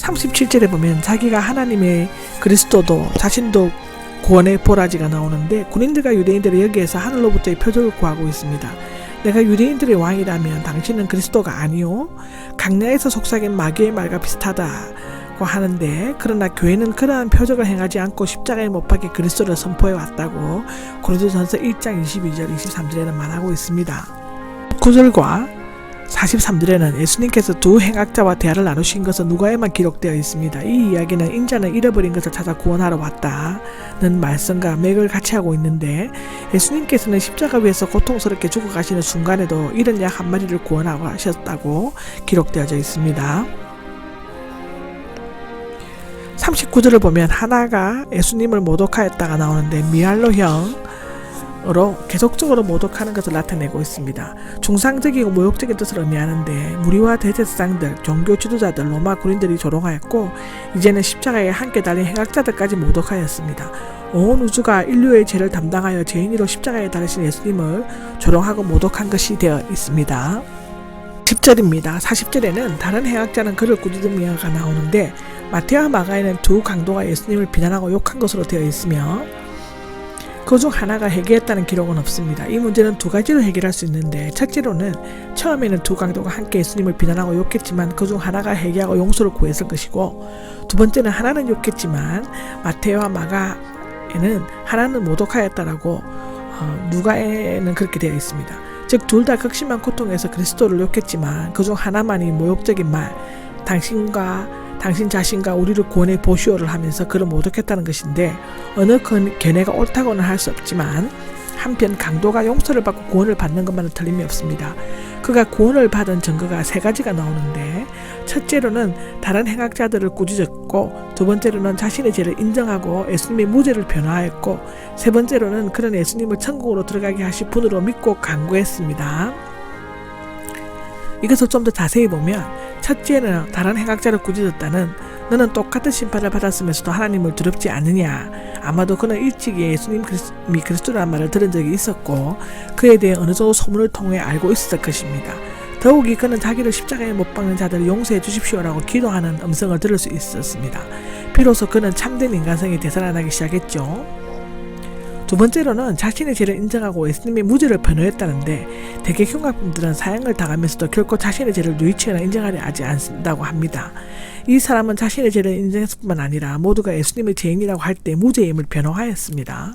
37절에 보면 자기가 하나님의 그리스도도 자신도 구원의 보라지가 나오는데 군인들과 유대인들이 여기에서 하늘로부터의 표적을 구하고 있습니다. 내가 유대인들의 왕이라면 당신은 그리스도가 아니요 강야에서 속삭인 마귀의 말과 비슷하다고 하는데, 그러나 교회는 그러한 표적을 행하지 않고 십자가에 못 박혀 그리스도를 선포해 왔다고 고린도전서 1장 22절 23절에는 말하고 있습니다. 9절과 43절에는 예수님께서 두 행악자와 대화를 나누신 것은 누가에만 기록되어 있습니다. 이 이야기는 인자는 잃어버린 것을 찾아 구원하러 왔다는 말씀과 맥을 같이 하고 있는데, 예수님께서는 십자가 위에서 고통스럽게 죽어가시는 순간에도 이런 약 한 마리를 구원하고 하셨다고 기록되어져 있습니다. 39절을 보면 하나가 예수님을 모독하였다가 나오는데 미알로형 으로 계속적으로 모독하는 것을 나타내고 있습니다. 중상적이고 모욕적인 뜻을 의미하는데, 무리와 대제사장들, 종교 지도자들, 로마 군인들이 조롱하였고 이제는 십자가에 함께 달린 행악자들까지 모독하였습니다. 온 우주가 인류의 죄를 담당하여 죄인으로 십자가에 달리신 예수님을 조롱하고 모독한 것이 되어 있습니다. 10절입니다. 40절에는 다른 행악자는 그를 꾸짖으며가 나오는데, 마태와 마가에는 두 강도가 예수님을 비난하고 욕한 것으로 되어 있으며 그 중 하나가 회개했다는 기록은 없습니다. 이 문제는 두 가지로 해결할 수 있는데, 첫째로는 처음에는 두 강도가 함께 예수님을 비난하고 욕했지만 그 중 하나가 회개하고 용서를 구했을 것이고, 두 번째는 하나는 욕했지만 마태와 마가에는 하나는 모독하였다라고 누가에는 그렇게 되어 있습니다. 즉 둘 다 극심한 고통에서 그리스도를 욕했지만 그 중 하나만이 모욕적인 말, 당신 자신과 우리를 구원해 보시오를 하면서 그를 모독했다는 것인데, 어느 견해가 옳다고는 할 수 없지만 한편 강도가 용서를 받고 구원을 받는 것만은 틀림이 없습니다. 그가 구원을 받은 증거가 세 가지가 나오는데, 첫째로는 다른 행악자들을 꾸짖었고, 두 번째로는 자신의 죄를 인정하고 예수님의 무죄를 변화하였고, 세 번째로는 그는 예수님을 천국으로 들어가게 하실 분으로 믿고 간구했습니다. 이것을 좀 더 자세히 보면, 첫째는 다른 행악자를 꾸짖었다는, 너는 똑같은 심판을 받았으면서도 하나님을 두렵지 않느냐. 아마도 그는 일찍이 예수님이 그리스도라는 말을 들은 적이 있었고 그에 대해 어느 정도 소문을 통해 알고 있었을 것입니다. 더욱이 그는 자기를 십자가에 못 박는 자들을 용서해 주십시오라고 기도하는 음성을 들을 수 있었습니다. 비로소 그는 참된 인간성이 되살아나기 시작했죠. 두 번째로는 자신의 죄를 인정하고 예수님의 무죄를 변호했다는데, 대개 흉악범들은 사형을 당하면서도 결코 자신의 죄를 누이치거나 인정하려 하지 않는다고 합니다. 이 사람은 자신의 죄를 인정했을 뿐만 아니라 모두가 예수님의 죄인이라고 할 때 무죄임을 변호하였습니다.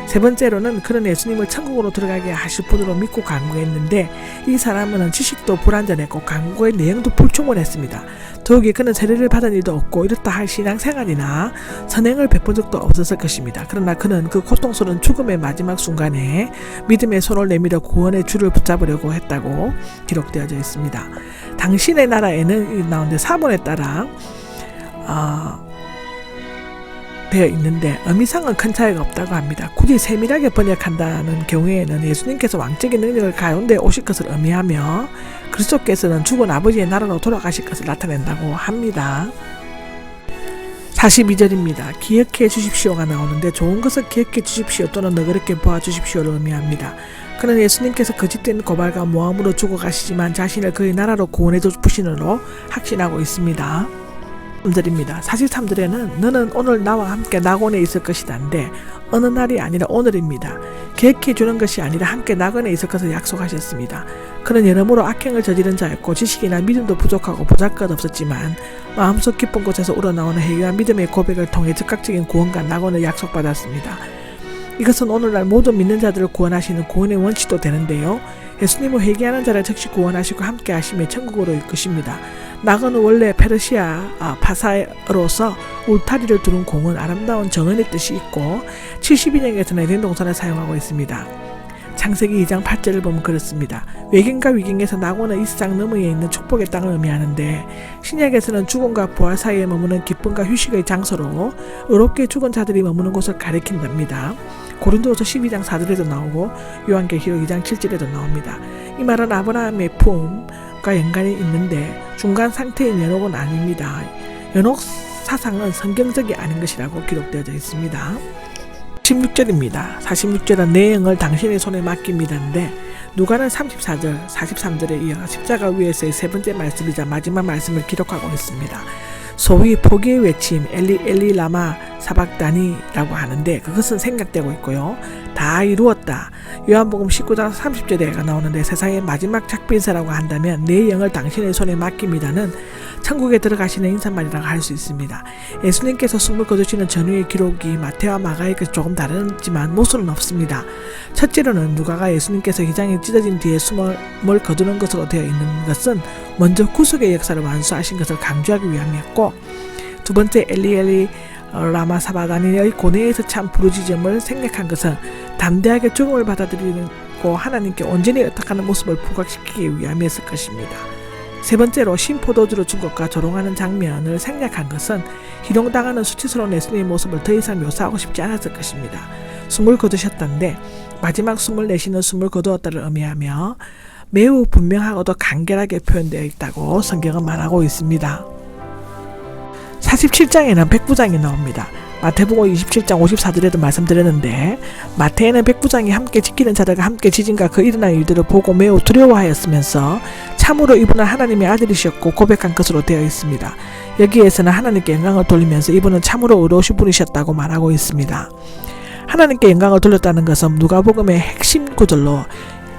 세 번째로는 그는 예수님을 천국으로 들어가게 하실 분으로 믿고 간구했는데, 이 사람은 지식도 불완전했고 간구의 내용도 불충분했습니다. 더욱이 그는 세례를 받은 일도 없고 이렇다 할 신앙생활이나 선행을 베푼 적도 없었을 것입니다. 그러나 그는 그 고통스러운 죽음의 마지막 순간에 믿음의 손을 내밀어 구원의 줄을 붙잡으려고 했다고 기록되어져 있습니다. 당신의 나라에는 나오는데 사본에 따라 되어 있는데 의미상은 큰 차이가 없다고 합니다. 굳이 세밀하게 번역한다는 경우에는 예수님께서 왕적인 능력을 가운데 오실 것을 의미하며 그리스도께서는 죽은 아버지의 나라로 돌아가실 것을 나타낸다고 합니다. 42절입니다. 기억해 주십시오가 나오는데, 좋은 것을 기억해 주십시오 또는 너그럽게 보아 주십시오를 의미합니다. 그는 예수님께서 거짓된 고발과 모함으로 죽어가시지만 자신을 그의 나라로 구원해 주시는으로 확신하고 있습니다. 43절에는 너는 오늘 나와 함께 낙원에 있을 것이다인데, 어느 날이 아니라 오늘입니다. 계획해 주는 것이 아니라 함께 낙원에 있을 것을 약속하셨습니다. 그는 여러모로 악행을 저지른 자였고 지식이나 믿음도 부족하고 보잘것없었지만 마음속 깊은 곳에서 우러나오는 회개와 믿음의 고백을 통해 즉각적인 구원과 낙원을 약속받았습니다. 이것은 오늘날 모든 믿는 자들을 구원하시는 구원의 원칙도 되는데요. 예수님은 회개하는 자를 즉시 구원하시고 함께 하시며 천국으로 이끄십니다. 낙원은 원래 페르시아 파사로서 울타리를 두른 공은 아름다운 정원의 뜻이 있고 70인역에서는 에덴 동산을 사용하고 있습니다. 창세기 2장 8절을 보면 그렇습니다. 외경과 위경에서 낙원은 이 세상 너머에 있는 축복의 땅을 의미하는데, 신약에서는 죽음과 부활 사이에 머무는 기쁨과 휴식의 장소로 의롭게 죽은 자들이 머무는 곳을 가리킨답니다. 고린도후서 12장 4절에도 나오고 요한계시록 2장 7절에도 나옵니다. 이 말은 아브라함의 품과 연관이 있는데 중간 상태인 연옥은 아닙니다. 연옥 사상은 성경적이 아닌 것이라고 기록되어져 있습니다. 16절입니다. 46절은 내 영을 당신의 손에 맡깁니다인데, 누가는 34절, 43절에 이어 십자가 위에서의 세 번째 말씀이자 마지막 말씀을 기록하고 있습니다. 소위 포기의 외침 엘리 엘리 라마 사박다니라고 하는데 그것은 생략되고 있고요. 다 이루었다. 요한복음 19장 30절에가 나오는데 세상의 마지막 작비인사라고 한다면 내 영을 당신의 손에 맡깁니다는 천국에 들어가시는 인사말이라고 할 수 있습니다. 예수님께서 숨을 거두시는 전후의 기록이 마태와 마가에서 조금 다르지만 모순은 없습니다. 첫째로는 누가가 예수님께서 휘장이 찢어진 뒤에 숨을 거두는 것으로 되어 있는 것은 먼저 구속의 역사를 완수하신 것을 강조하기 위함이었고, 두 번째 엘리 엘리 라마 사바다니의 고뇌에서 참 부르짖음을 생략한 것은 담대하게 죽음을 받아들이고 하나님께 온전히 의탁하는 모습을 부각시키기 위함이었을 것입니다. 세 번째로 신포도주로 준 것과 조롱하는 장면을 생략한 것은 희롱당하는 수치스러운 예수님의 모습을 더 이상 묘사하고 싶지 않았을 것입니다. 숨을 거두셨던데 마지막 숨을 내쉬는 숨을 거두었다를 의미하며 매우 분명하고도 간결하게 표현되어 있다고 성경은 말하고 있습니다. 47장에는 백부장이 나옵니다. 마태복음 27장 54절에도 말씀드렸는데 마태에는 백부장이 함께 지키는 자들과 함께 지진과 그 일어난 일들을 보고 매우 두려워하였으면서 참으로 이분은 하나님의 아들이셨고 고백한 것으로 되어 있습니다. 여기에서는 하나님께 영광을 돌리면서 이분은 참으로 의로우신 분이셨다고 말하고 있습니다. 하나님께 영광을 돌렸다는 것은 누가복음의 핵심 구절로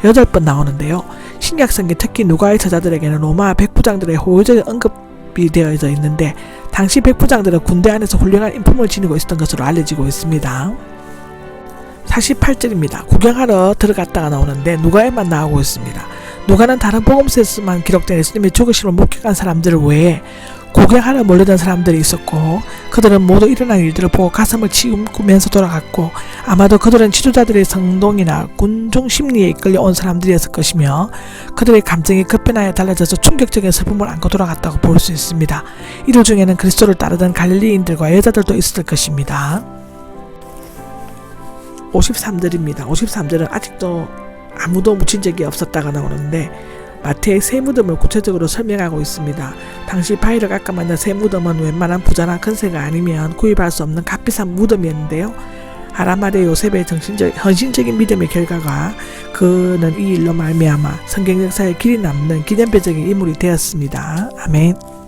8번 나오는데요. 신약성경 특히 누가의 저자들에게는 로마 백부장들의 호의적인 언급이 되어져 있는데 당시 백부장들은 군대 안에서 훌륭한 인품을 지니고 있었던 것으로 알려지고 있습니다. 48절입니다. 구경하러 들어갔다가 나오는데 누가에만 나오고 있습니다. 누가는 다른 복음서에서만 기록된 예수님의 죽으심을 목격한 사람들 외에 구경하러 몰려든 사람들이 있었고 그들은 모두 일어난 일들을 보고 가슴을 치우면서 돌아갔고 아마도 그들은 지도자들의 성동이나 군중 심리에 이끌려 온 사람들이었을 것이며 그들의 감정이 급변하여 달라져서 충격적인 슬픔을 안고 돌아갔다고 볼 수 있습니다. 이들 중에는 그리스도를 따르던 갈릴리인들과 여자들도 있었을 것입니다. 53절입니다. 53절은 아직도 아무도 묻힌 적이 없었다가 나오는데 마태의 새 무덤을 구체적으로 설명하고 있습니다. 당시 바위를 깎아 만든 새 무덤은 웬만한 부자나 큰세가 아니면 구입할 수 없는 값비싼 무덤이었는데요. 아라마대 요셉의 헌신적인 믿음의 결과가 그는 이 일로 말미암아 성경 역사에 길이 남는 기념비적인 인물이 되었습니다. 아멘.